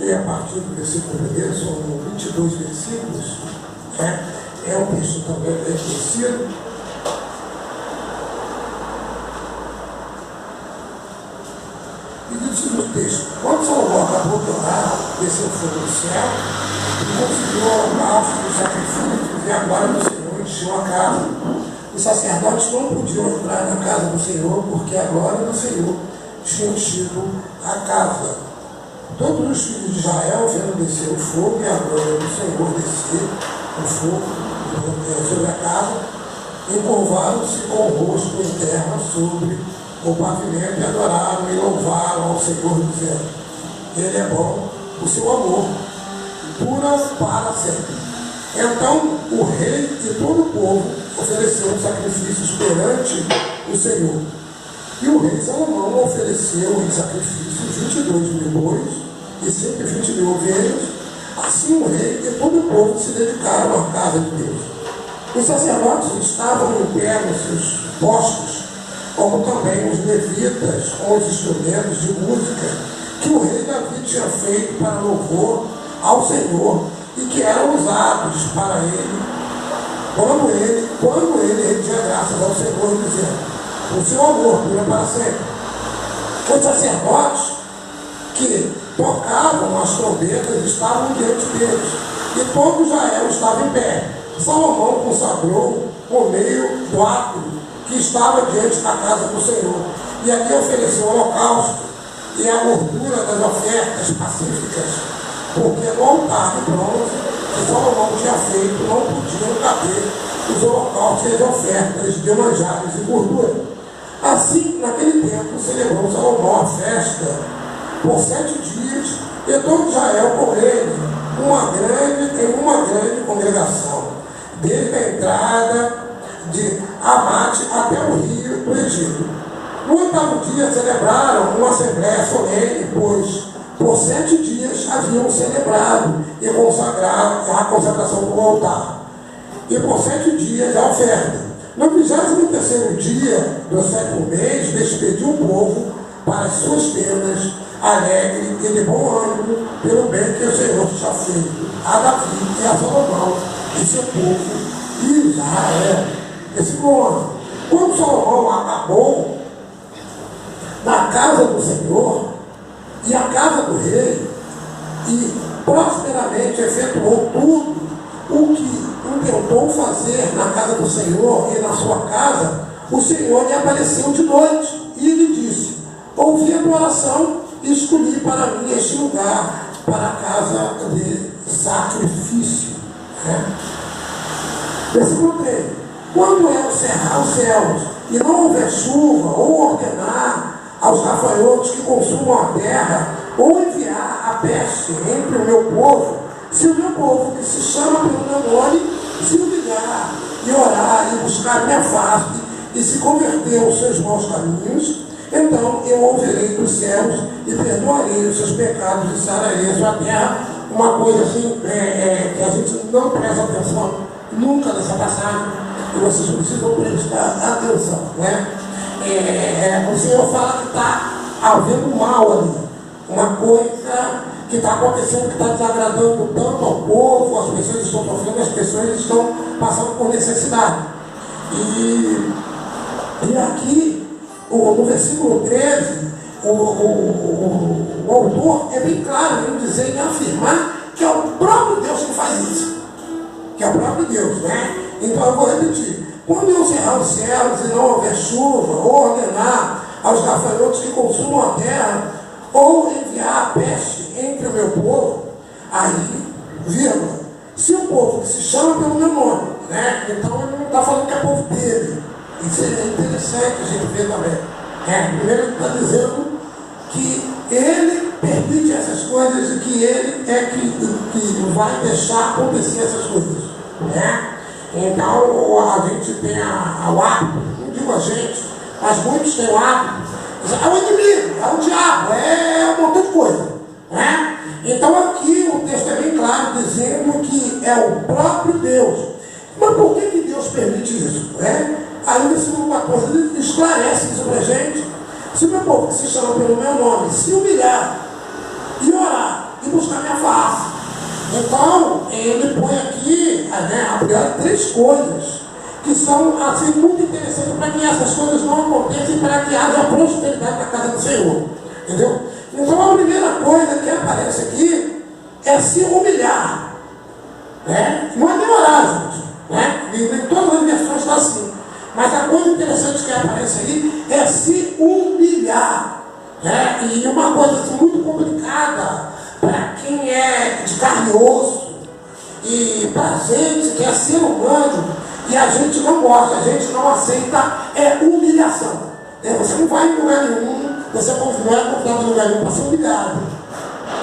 ler a partir do versículo 1, são 22 versículos, é um texto também bem conhecido. E diz no texto: quando Salomão acabou de orar, desceu fogo do céu, e conseguiu o holocausto do sacrifício, e agora do Senhor encheu a casa. Os sacerdotes não podiam entrar na casa do Senhor, porque a glória do Senhor tinha enchido a casa. Todos os filhos de Israel, vendo descer o fogo e a glória do Senhor descer o fogo sobre a casa, encurvaram-se com o rosto em terra sobre o pavimento e adoraram e louvaram ao Senhor, dizendo: Ele é bom, o seu amor dura para sempre. Então o rei e todo o povo ofereceram sacrifícios perante o Senhor. E o rei Salomão ofereceu em sacrifícios 22 mil bois e 120 mil ovelhas. Assim o rei e todo o povo se dedicaram à casa de Deus. Os sacerdotes estavam em pé nos seus postos, como também os levitas com os instrumentos de música que o rei Davi tinha feito para louvor ao Senhor e que eram usados para ele quando ele rendia graças ao Senhor, dizendo: o seu amor dura para sempre. Os sacerdotes que tocavam as trombetas estavam diante deles, e todo Israel estava em pé. Salomão consagrou o meio do átrio que estava diante da casa do Senhor, e ali ofereceu o holocausto e a gordura das ofertas pacíficas, porque no altar de bronze que Salomão tinha feito não podiam caber os holocaustos e as ofertas de manjares e gordura. Assim, naquele tempo, celebrou Salomão a festa por 7 dias, e todo Israel com ele, em uma grande congregação, desde a entrada de Amate até o rio do Egito. No 8º dia celebraram uma assembléia solene, pois por 7 dias haviam celebrado e consagrado a consagração do altar, e por 7 dias a oferta. No 23º dia do 7º mês, despediu o povo para as suas tendas, alegre e de bom ânimo, pelo bem que o Senhor tinha feito a Davi e a Salomão e seu povo Israel. Versículo 11. Quando Salomão acabou na casa do Senhor e a casa do rei, e prosperamente efetuou tudo o que intentou fazer na casa do Senhor e na sua casa, o Senhor lhe apareceu de noite e lhe disse: ouvi a tua oração e escolhi para mim este lugar para a casa de sacrifício. Versículo 3. Quando eu cerrar os céus e não houver chuva, ou ordenar aos gafanhotos que consumam a terra, ou enviar a peste entre o meu povo, se o meu povo, que se chama pelo meu nome, se humilhar e orar e buscar minha face e se converter aos seus maus caminhos, então eu ouvirei dos céus e perdoarei os seus pecados e sararei a sua terra. Uma coisa assim que a gente não presta atenção nunca nessa passagem, e vocês precisam prestar atenção, o Senhor fala que está havendo mal ali, uma coisa que está acontecendo, que está desagradando tanto ao povo, as pessoas estão sofrendo, as pessoas estão passando por necessidade. E aqui, no versículo 13, o autor é bem claro em dizer, em afirmar que é o próprio Deus que faz isso. Que é o próprio Deus, Então eu vou repetir: quando eu cerrar os céus e não houver chuva, ou ordenar aos gafanhotos que consumam a terra, ou enviar a peste entre o meu povo, aí, vírgula, se o povo que se chama pelo meu nome, então ele não está falando que é povo dele. Isso é interessante a gente ver também. Primeiro ele está dizendo que ele permite essas coisas e que ele é que vai deixar acontecer essas coisas. Então a gente tem o hábito, não digo a gente, mas muitos têm o hábito, é o inimigo, é o diabo, é um montão de coisa. Então aqui o texto é bem claro dizendo que é o próprio Deus. Mas por que Deus permite isso? Aí o versículo 14 ele esclarece isso para a gente. Se o meu povo que se chama pelo meu nome se humilhar e orar e buscar minha face. Então, ele põe aqui, a priori, 3 coisas que são assim, muito interessantes para que essas coisas não aconteçam e para que haja prosperidade na casa do Senhor. Entendeu? Então, a primeira coisa que aparece aqui é se humilhar. Né? Não é nem orar, gente. Né? E em todas as versões está assim. Mas a coisa interessante que aparece aí é se humilhar. Né? E uma coisa assim, muito complicada para quem é de carne e osso e para a gente que é ser humano e a gente não gosta, a gente não aceita, é humilhação. Você não vai em lugar nenhum, você não é convidado em lugar nenhum para ser humilhado.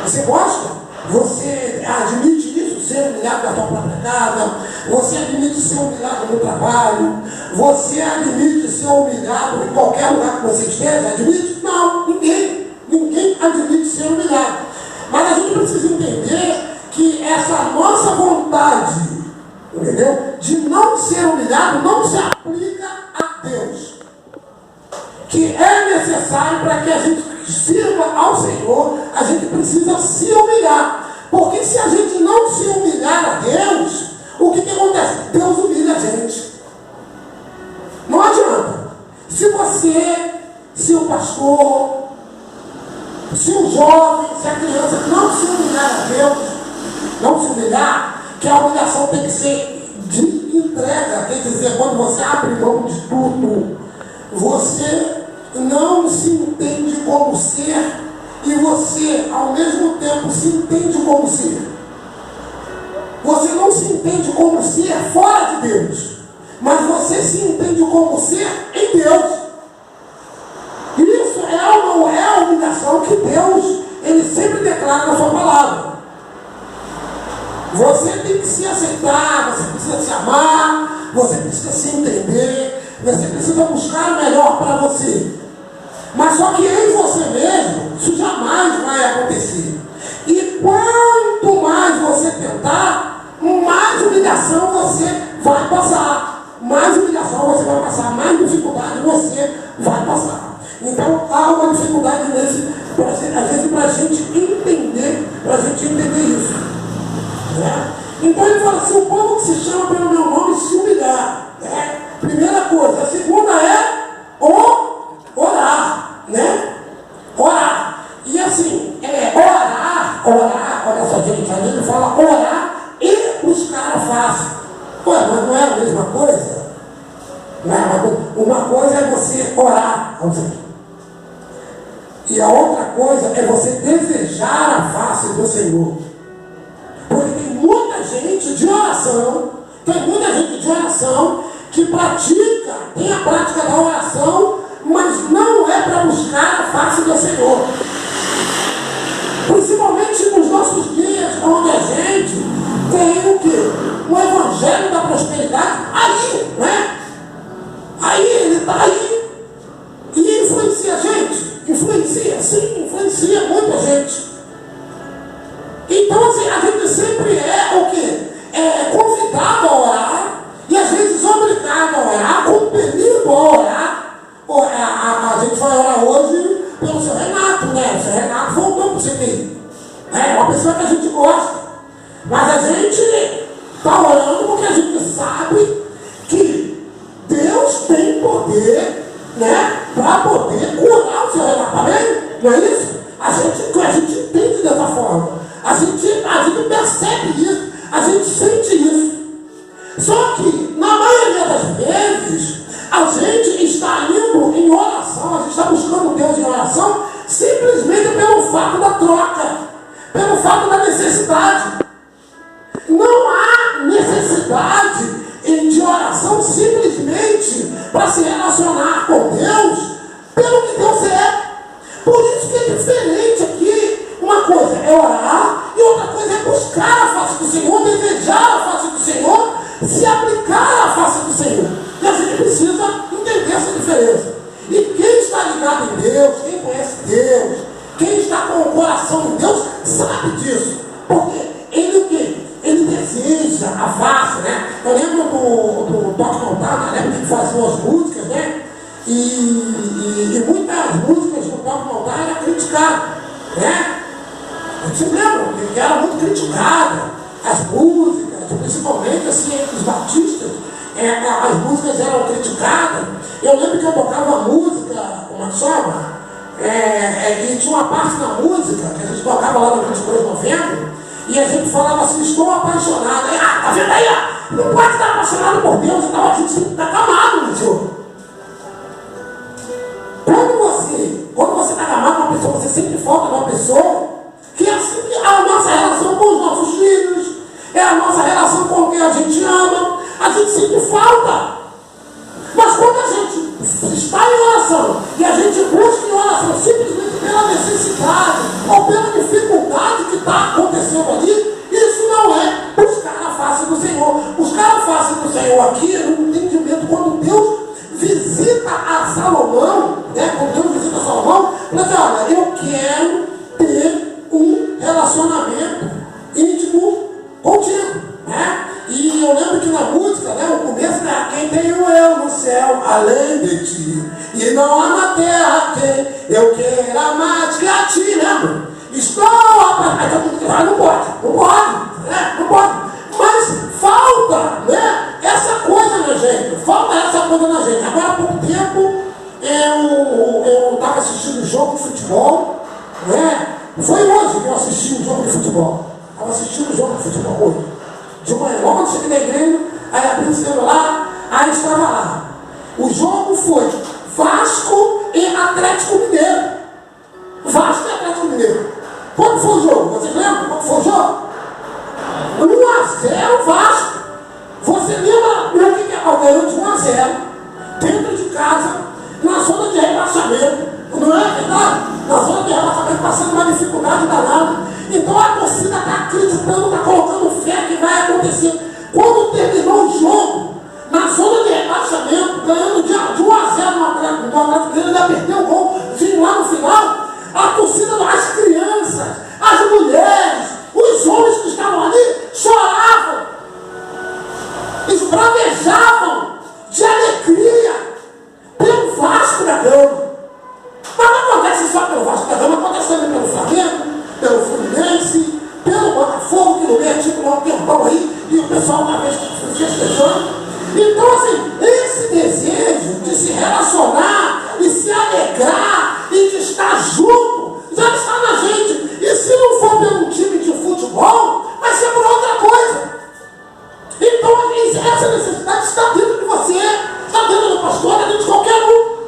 Você gosta? Você admite isso, ser humilhado na sua própria casa, você admite ser humilhado no trabalho, você admite ser humilhado em qualquer lugar que você esteja? Admite? Não, ninguém admite ser humilhado. Mas a gente precisa entender que essa nossa vontade, entendeu, de não ser humilhado, não se aplica a Deus. Que é necessário para que a gente sirva ao Senhor, a gente precisa se humilhar. Porque se a gente não se humilhar a Deus, o que acontece? Deus humilha a gente. Não adianta. Se o pastor, se o jovem, se a criança não se humilhar a Deus, não se humilhar, que a humilhação tem que ser de entrega, quer dizer, quando você abre mão de tudo, você não se entende como ser e você, ao mesmo tempo, se entende como ser. Você não se entende como ser fora de Deus, mas você se entende como ser em Deus. Isso é a humilhação que Deus, ele sempre declara na sua palavra. Você tem que se aceitar, você precisa se amar, você precisa se entender, você precisa buscar o melhor para você. Mas só que em você mesmo, isso jamais vai acontecer. E quanto mais você tentar, mais humilhação você vai passar. Mais humilhação você vai passar, mais dificuldade você vai passar. Então há uma dificuldade nesse, às vezes, para a gente entender isso. Né? Então ele fala assim, o povo que se chama pelo meu nome se humilhar. Né? Primeira coisa. A segunda é orar. Né? Orar. E assim, orar, olha só gente, ali ele fala orar e buscar a face. Ué, mas não é a mesma coisa? Não é uma coisa? Uma coisa é você orar ao Senhor. E a outra coisa é você desejar a face do Senhor. Porque tem muita gente de oração, que pratica, tem a prática da oração, mas não é para buscar a face do Senhor. Principalmente nos nossos dias, onde a gente tem o quê? O evangelho da prosperidade aí, né? Aí, ele está aí. E influencia a gente. Influencia, sim, influencia muita gente. Então, assim, a gente sempre é o quê? Convidado a orar, e às vezes obrigado a orar, compelido a orar. A gente vai orar hoje pelo seu Renato, né? O seu Renato voltou para o CTI. É uma pessoa que a gente gosta. Mas a gente está orando porque a gente sabe que Deus tem poder, né? Para poder curar o seu Renato. Tá vendo? Não é isso? A gente entende dessa forma. A gente percebe isso. A gente sente isso. Só que, na maioria das vezes, a gente está indo em oração, a gente está buscando Deus em oração, simplesmente pelo fato da troca, pelo fato da necessidade. Não há necessidade de oração simplesmente para se relacionar com Deus pelo que Deus é. Por isso que é diferente aqui. Uma coisa é orar e outra coisa é buscar a face do Senhor, desejar a face do Senhor, se aplicar à face do Senhor. E a gente precisa entender essa diferença. E quem está ligado em Deus, quem conhece Deus, quem está com o coração em Deus, sabe disso. Porque ele o quê? Ele deseja a face, né? Eu lembro do Toque Montana, né? Que fazia as músicas, né? E muitas músicas do Toque Montana eram criticadas, né? Vocês lembram que era muito criticada? As músicas, principalmente assim, entre os batistas, as músicas eram criticadas. Eu lembro que eu tocava música, uma soma, e tinha uma parte na música que a gente tocava lá no 22 de novembro, e a gente falava assim, estou apaixonado. Aí, tá vendo aí? Não pode estar apaixonado por Deus, então a gente está acamado no Senhor. Quando você está acamado com uma pessoa, você sempre falta de uma pessoa, que é assim, a nossa relação com os nossos filhos, é a nossa relação com quem a gente ama, a gente sempre falta. Mas quando a gente está em oração e a gente busca em oração simplesmente pela necessidade ou pela dificuldade que está acontecendo ali, isso não é buscar a face do Senhor. Buscar a face do Senhor aqui é no entendimento quando Deus visita a Salomão, né? Quando Deus visita a Salomão, ele diz, olha, eu quero ter um relacionamento íntimo contigo, né? E eu lembro que na música, né, o começo é quem tenho eu no céu, além de ti, e não há na terra quem eu queira mais que a ti, lembra? Estou apaixonado, não pode, mas falta, né, essa coisa na gente, agora há pouco tempo eu estava assistindo um jogo de futebol, né, foi hoje que eu assisti um jogo de futebol, estava assistindo um jogo de futebol hoje. De manhã, logo quando cheguei na igreja, aí abri o celular, aí estava lá. O jogo foi Vasco e Atlético Mineiro. Vasco e Atlético Mineiro. Quando foi o jogo? Vocês lembram quando foi o jogo? 1-0 Vasco. Você lembra o que é? Ganhou de 1-0, dentro de casa, na zona de rebaixamento. Não é verdade? Na zona de rebaixamento, passando uma dificuldade danada. Então a torcida está acreditando, está colocando fé que vai acontecer. Quando terminou o jogo, na zona de rebaixamento, ganhando de 1-0 no Atlético Mineiro, ainda perdeu o gol, vinha lá no final, a torcida, as crianças, as mulheres, os homens que estavam ali, choravam, esbravejavam de alegria pelo Vasco da Gama. Mas não acontece só pelo Vasco da Gama, acontece também pelo Flamengo, pelo Fluminense, pelo Botafogo, que no meio tipo lá um tempão aí, e o pessoal uma vez festejando. Então, assim, esse desejo de se relacionar e se alegrar e de estar junto já está na gente. E se não for pelo time de futebol, vai ser por outra coisa. Então, essa necessidade está dentro de você, está dentro do pastor, está dentro de qualquer um.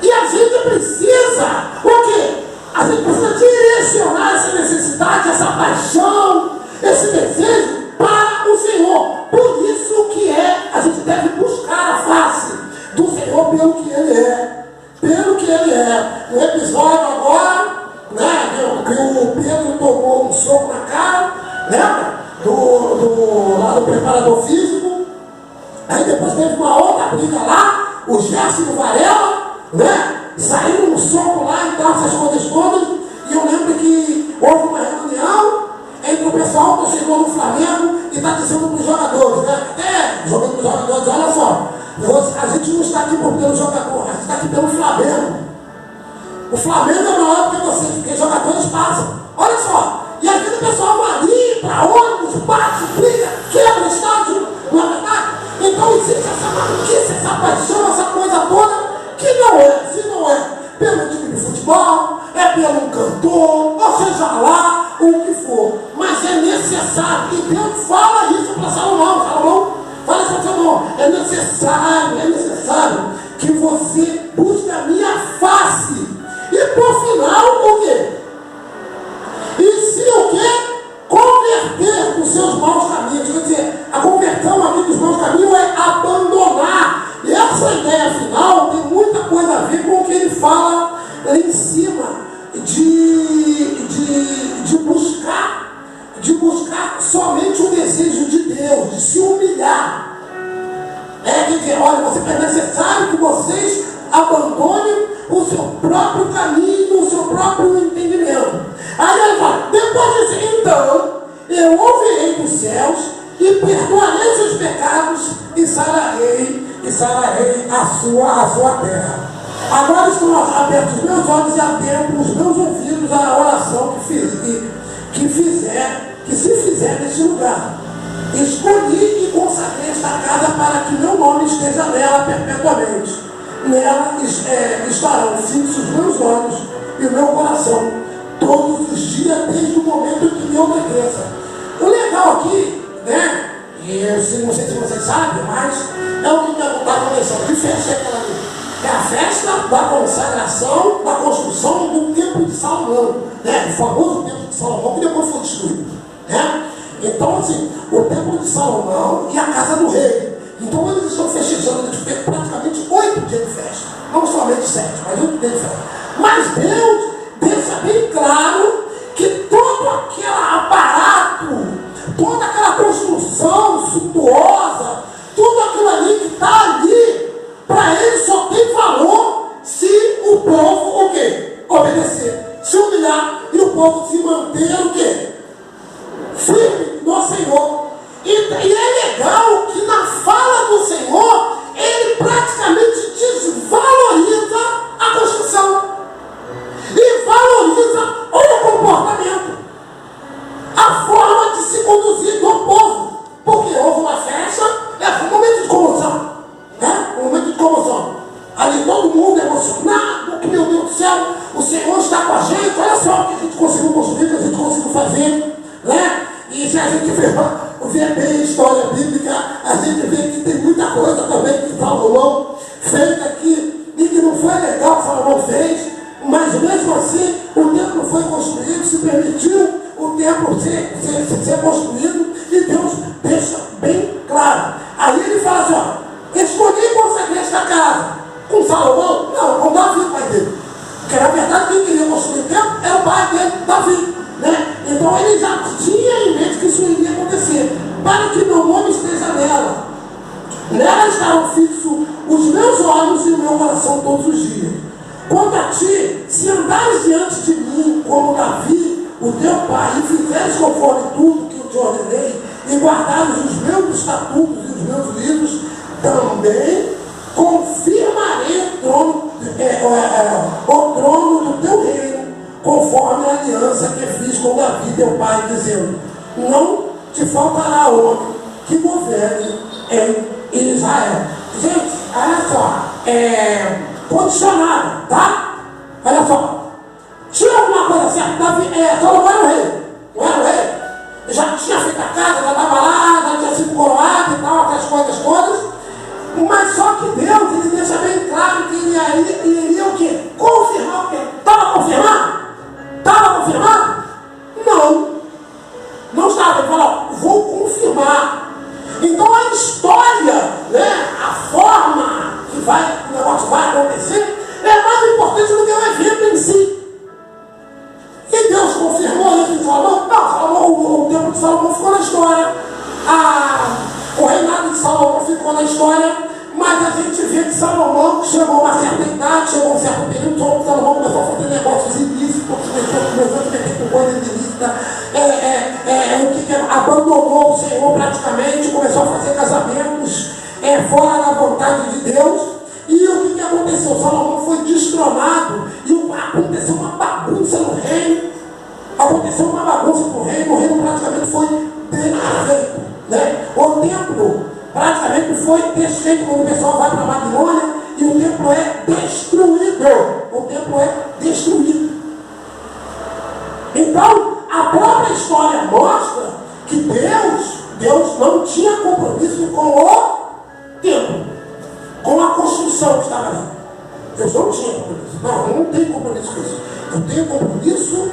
E a gente precisa, o quê? A gente precisa direcionar essa necessidade, essa paixão, esse desejo para o Senhor. Por isso que a gente deve buscar a face do Senhor pelo que Ele é. Pelo que Ele é. No episódio agora, né, que o Pedro tomou um soco na cara, lembra? Lá do preparador físico. Aí depois teve uma outra briga lá, o Gerson e o Varela, né? Saíram no soco lá e tal, essas coisas todas. E eu lembro que houve uma reunião entre o pessoal que chegou no Flamengo e está dizendo para os jogadores, né? Até jogando para os jogadores, olha só, a gente não está aqui pelo jogador, a gente está aqui pelo Flamengo. O Flamengo é maior do que vocês, porque os jogadores passam. Olha só, e às vezes o pessoal vai ali para ônibus, bate, briga, quebra o estádio, não é verdade? Então existe essa maluquice, essa paixão, essa coisa toda. Que não é, se não é pelo time de futebol, é pelo cantor, ou seja lá o que for, mas é necessário, e Deus fala isso para Salomão, fala isso para Salomão, é necessário que você busque a minha face, e por final o quê? E se o quê? Converter dos seus maus caminhos, quer dizer, a conversão aqui dos maus caminhos é abandonar. E essa ideia final tem muita coisa a ver com o que ele fala lá em cima de buscar somente o desejo de Deus, de se humilhar. Quer dizer, olha, é necessário que vocês abandonem o seu próprio caminho, o seu próprio entendimento. Aí ele fala, depois disso, então, eu ouvirei dos céus e perdoarei seus pecados e sararei a sua terra. Agora estão abertos os meus olhos e atentos os meus ouvidos à oração que que se fizer neste lugar. Escolhi e consagrei esta casa para que meu nome esteja nela perpetuamente. Nela estarão fixos meus olhos e o meu coração todos os dias, desde o momento em que me obedeça. O legal aqui, né? E eu não sei se vocês sabem, mas é o que está acontecendo. Que festa é aquela ali? É a festa da consagração, da construção do Templo de Salomão, né? O famoso Templo de Salomão, que depois foi destruído, né? Então, assim, o Templo de Salomão e a casa do rei. Então, eles estão festejando, eles têm praticamente 8 dias de festa. Não somente 7, mas 8 dias de festa. Mas Deus deixa bem claro que todo aquele aparato, toda aquela construção suntuosa, tudo aquilo ali que está ali, para ele só tem valor se o povo, o quê? Obedecer, se humilhar e o povo se manter, o quê? Firme no Senhor. E é legal que na fala do Senhor, ele praticamente desvaloriza a construção e valoriza o comportamento, a forma de se conduzir do povo, porque houve uma festa, foi um momento de comoção, né? Um momento de comoção. Ali todo mundo emocionado, que meu Deus do céu, o Senhor está com a gente, olha só o que a gente conseguiu construir, o que a gente conseguiu fazer, né? E se a gente vê bem a história bíblica, a gente vê que tem muita coisa também que Salomão fez aqui, e que não foi legal que Salomão fez, mas mesmo assim o templo foi construído, se permitiu o templo ser construído, e Deus deixa bem claro. Aí ele fala assim, ó, escolhi e consagrei esta casa. Com Salomão? Não, com Davi, o pai dele. Porque na verdade quem queria construir o templo era o pai dele, Davi, né? Então ele já tinha em mente que isso iria acontecer, para que meu nome esteja nela. Nela estarão fixos os meus olhos e o meu coração todos os dias. Quanto a ti, se andares diante de mim como Davi, o teu pai, e fizeres conforme tudo que eu te ordenei, e guardares os meus estatutos e os meus livros, também confirmarei o trono do teu reino, conforme a aliança que fiz com Davi, teu pai, dizendo, não te faltará homem que governe em Israel. Gente, olha só, condicionado, tá? Olha só, tinha alguma coisa certa, Davi, Salomão era o rei, não era o rei? Já tinha feito a casa, já estava lá, já tinha sido coroado e tal, aquelas coisas todas, mas só que Deus, ele deixa bem claro que ele iria o quê? Confirmar o quê? Estava confirmado? Estava confirmado? Não estava. Ele falou, vou confirmar. Então a história, né, a forma que o negócio vai acontecer, é mais importante do que o evento em si. E Deus confirmou isso em Salomão? Não, o tempo de Salomão ficou na história. O reinado de Salomão ficou na história, mas a gente vê que Salomão chegou a uma certa idade, chegou a um certo período, Salomão começou a fazer negócios ilícitos, começou a se meter com coisas ilícitas, abandonou o Senhor praticamente, começou a fazer casamentos fora da vontade de Deus. E o que aconteceu? Salomão foi destronado e aconteceu uma bagunça no reino. Aconteceu uma bagunça no reino, o reino praticamente foi desfeito, né? O templo praticamente foi desfeito quando o pessoal vai para a Babilônia e o templo é destruído. O templo é destruído. Então, a própria história mostra que Deus não tinha compromisso com o templo, com a construção que estava ali. Deus não tinha compromisso. Não, eu não tenho compromisso com isso. Eu tenho compromisso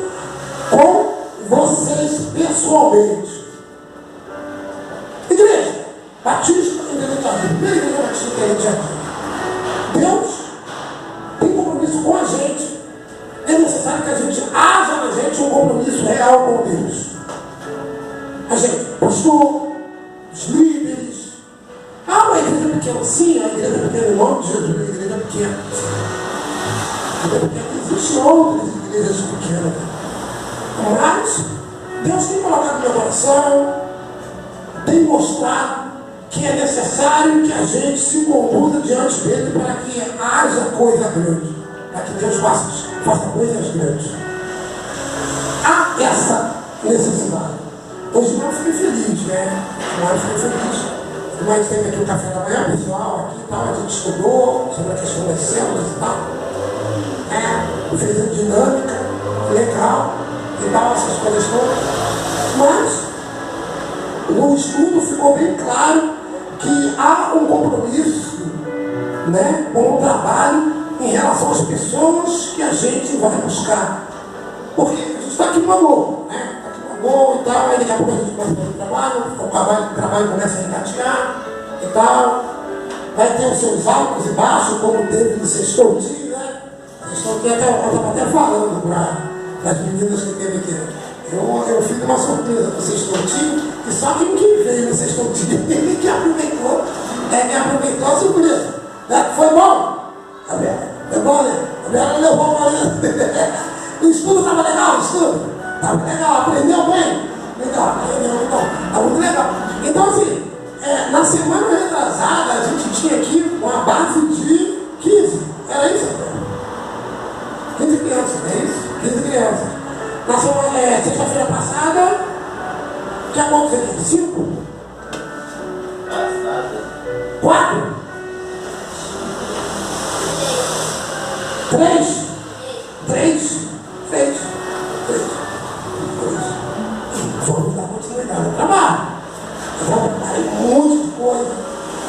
com vocês pessoalmente. Igreja Batista Independente da Vida, primeira igreja Batista Independente da Vida. Deus tem compromisso com a gente. É necessário que a gente haja na gente um compromisso real com Deus. A gente, pastor, os líderes. Uma igreja pequena, sim, a igreja pequena, em nome de Jesus, a igreja pequena. Existem outras igrejas pequenas. Mas Deus tem colocado no meu coração, tem mostrado que é necessário que a gente se conduza diante dele para que haja coisa grande, para que Deus faça coisas grandes. Há essa necessidade. Hoje não fiquei feliz, né? Não fiquei feliz. Nós temos aqui o café da manhã, pessoal, aqui e tal, a gente estudou sobre a questão das células e tal. Fez a dinâmica, legal, e tal, essas coisas todas. Mas no estudo ficou bem claro que há um compromisso, né, com o trabalho em relação às pessoas que a gente vai buscar. Porque a gente está aqui no amor, né? Está aqui no amor e tal, aí daqui a pouco a gente começa a fazer o trabalho começa a engatear e tal. Vai ter os seus altos e baixos, como teve no sextou-dia, né? Sextou-dia eu estava até falando para as meninas que teve aqui. Eu fiz uma surpresa no sextou-dia, que só quem veio no sextou-dia, ele que aproveitou a surpresa. Né? Foi bom? Foi bom, né? A levou a o estudo estava legal, o estudo? Estava legal, aprendeu bem? Legal, aprendeu, então. Está muito legal. Então, assim, na semana retrasada, a gente tinha aqui uma base de 15. Era isso? 15 crianças, não é isso? 15 crianças. Na semana, sexta-feira passada, tinha quantos aqui? 5? 4? 3? 3? Vamos dar continuidade ao trabalho. Um monte de coisa.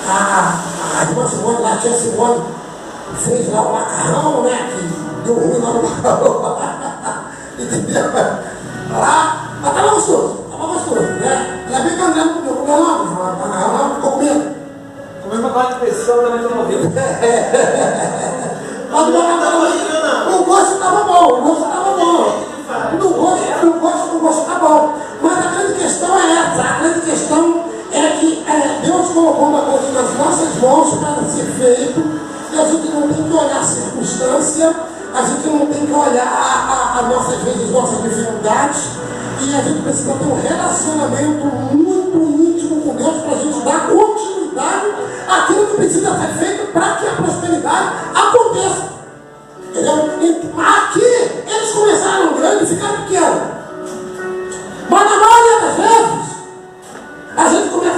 A irmã Simone, lá, a tia Simone, fez lá o macarrão, né? Que deu ruim lá no macarrão. Entendeu? Lá, mas estava gostoso, né? Ainda bem que o André não comeu, macarrão não ficou comendo. Comeu uma parte de pressão, também estou morrendo. Mas o gosto estava bom, o gosto estava bom. O gosto está bom. Mas a grande questão é essa. A grande questão é que Deus colocou uma coisa nas nossas mãos para ser feito. E a gente não tem que olhar a circunstância, a gente não tem que olhar às nossas dificuldades. E a gente precisa ter um relacionamento muito íntimo com Deus para a gente dar continuidade àquilo que precisa ser feito para que a prosperidade aconteça. Entendeu? Aqui eles começaram grande e ficaram pequenos. Mas na maioria das vezes,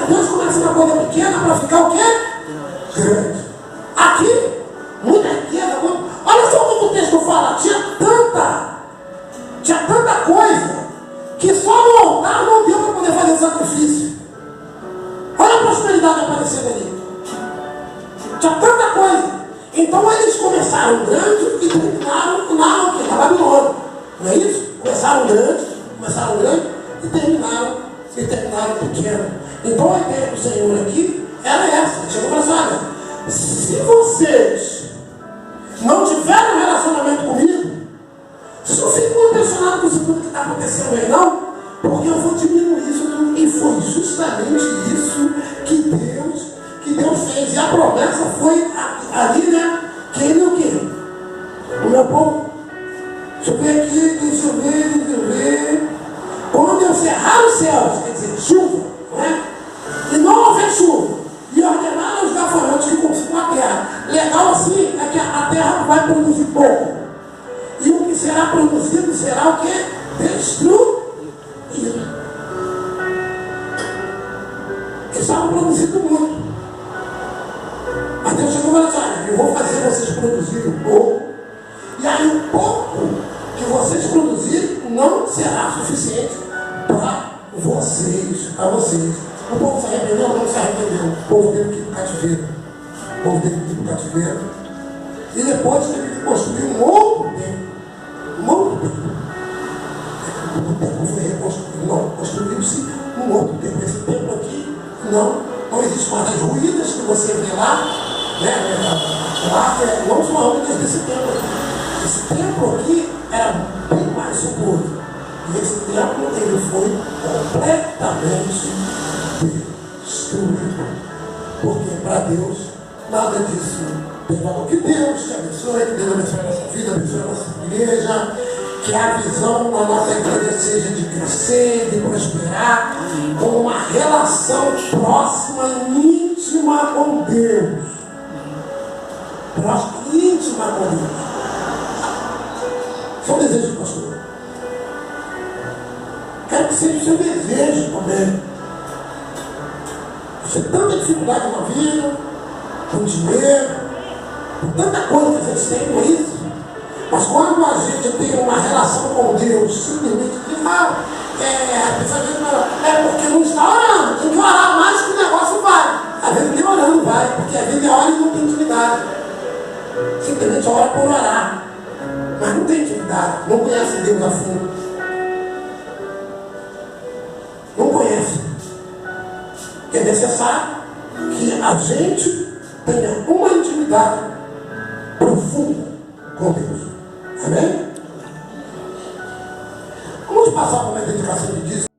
Deus começa uma coisa pequena para ficar o quê? Grande. Aqui, muita riqueza. Olha só o que o texto fala. Tinha tanta coisa que só no altar não deu para poder fazer sacrifício. Olha a prosperidade aparecendo ali. Tinha tanta coisa. Então eles começaram grande e terminaram na Babilônia. Não é isso? Começaram grande e terminaram pequeno. Então a ideia do Senhor aqui era essa. Ele chegou para essa área. Se vocês não tiverem um relacionamento comigo, vocês não ficam impressionados com isso tudo que está acontecendo aí, não? Porque eu vou diminuir isso tudo. E foi justamente isso que Deus fez. E a promessa foi ali, né? Que ele o quê? O meu povo. Deixa eu ver aqui, deixa eu ver. Quando eu cerrar os céus, quer dizer, chuva, né? E não houver chuva, e ordenar os gafanhotos que consumam a terra. Legal assim é que a terra vai produzir pouco. E o que será produzido será o quê? Destruído. Eles estavam produzindo muito. Mas Deus chegou e falou assim: eu vou fazer vocês produzirem um pouco. E aí o pouco que vocês produzirem não será suficiente para vocês. O povo se arrependeu ou não se arrependeu? O povo teve que ir para o cativeiro. E depois teve que construir um outro templo. O templo foi reconstruído. Não, construiu-se um outro templo. Esse templo aqui não existe mais. As ruínas que você vê lá, né? Lá não são as ruínas desse templo aqui. Esse templo aqui era bem mais seguro. E esse templo ele foi completamente destruído. Porque para Deus nada disso tem valor. Que Deus te abençoe, que Deus abençoe a nossa vida, abençoe a nossa igreja. Que a visão da nossa igreja seja de crescer, de prosperar, com uma relação próxima e íntima com Deus. Próxima e íntima com Deus. Só desejo, pastor. quero que seja o seu desejo também. Você tem tanta dificuldade na vida, com dinheiro, com tanta coisa que a gente tem com isso. Mas quando a gente tem uma relação com Deus, simplesmente diz, a pessoa diz, porque não está orando, tem que orar mais que o negócio vai. Às vezes nem orando vai, porque às vezes ora e não tem intimidade. Simplesmente ora por orar, mas não tem intimidade, não conhece Deus a fundo. Não conhece. É necessário que a gente tenha uma intimidade profunda com Deus. Amém? Vamos passar por uma dedicação de dízimo.